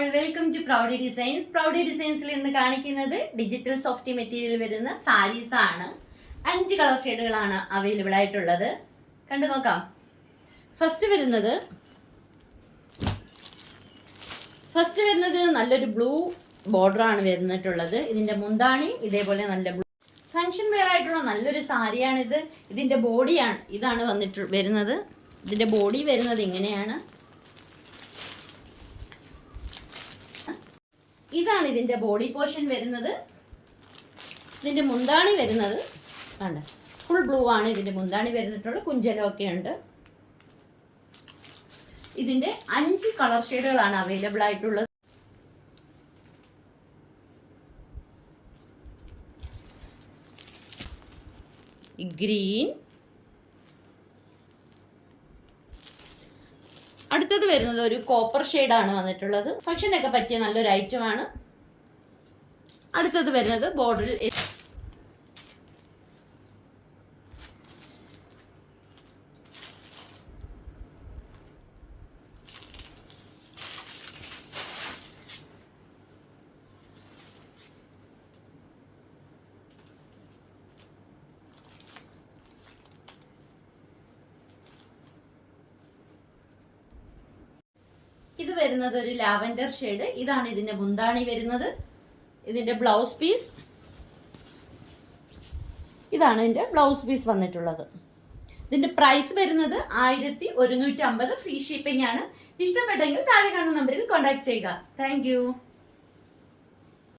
All, welcome to Proudy designs. Proudy ഡിസൈൻസിൽ ഇന്ന് കാണിക്കുന്നത് ഡിജിറ്റൽ സോഫ്റ്റ് മെറ്റീരിയൽ വരുന്ന സാരീസ് ആണ്. 5 കളർ ഷെയ്ഡുകളാണ് അവൈലബിൾ ആയിട്ടുള്ളത്. കണ്ടു നോക്കാം. ഫസ്റ്റ് വരുന്നത് നല്ലൊരു ബ്ലൂ ബോർഡർ ആണ് വരുന്നിട്ടുള്ളത്. ഇതിന്റെ മുന്താണി ഇതേപോലെ നല്ല ബ്ലൂ ഫങ്ഷൻ വെയർ ആയിട്ടുള്ള നല്ലൊരു സാരിയാണിത്. ഇതിന്റെ ബോഡിയാണ് ഇതാണ് വരുന്നത്. ഇതിന്റെ ബോഡി വരുന്നത് ഇങ്ങനെയാണ്. ഇതാണ് ഇതിന്റെ ബോഡി പോർഷൻ വരുന്നത്. ഇതിന്റെ മുന്താണി വരുന്നത് കണ്ട ഫുൾ ബ്ലൂ ആണ്. ഇതിന്റെ മുന്താണി വരുന്നിട്ടുള്ള കുഞ്ചലമൊക്കെ ഉണ്ട്. ഇതിന്റെ 5 കളർ ഷെയ്ഡുകളാണ് അവൈലബിൾ ആയിട്ടുള്ളത്. ഗ്രീൻ, അടുത്തത് വരുന്നത് ഒരു കോപ്പർ ഷെയ്ഡാണ് വന്നിട്ടുള്ളത്. ഫംഗ്ഷനൊക്കെ പറ്റിയ നല്ലൊരു ഐറ്റമാണ്. അടുത്തത് വരുന്നത് ബോർഡറിൽ ഇത് വരുന്നത് ഒരു ലാവൻഡർ ഷെയ്ഡ്. ഇതാണ് ഇതിന്റെ മുന്താണി വരുന്നത്. ഇതിന്റെ ബ്ലൗസ് പീസ് ഇതാണ് ഇതിന്റെ ബ്ലൗസ് പീസ് വന്നിട്ടുള്ളത്. ഇതിന്റെ പ്രൈസ് വരുന്നത് 1150. ഫ്രീ ഷിപ്പിംഗ് ആണ്. ഇഷ്ടപ്പെട്ടെങ്കിൽ താഴെ കാണുന്ന നമ്പറിൽ കോൺടാക്ട് ചെയ്യുക. താങ്ക്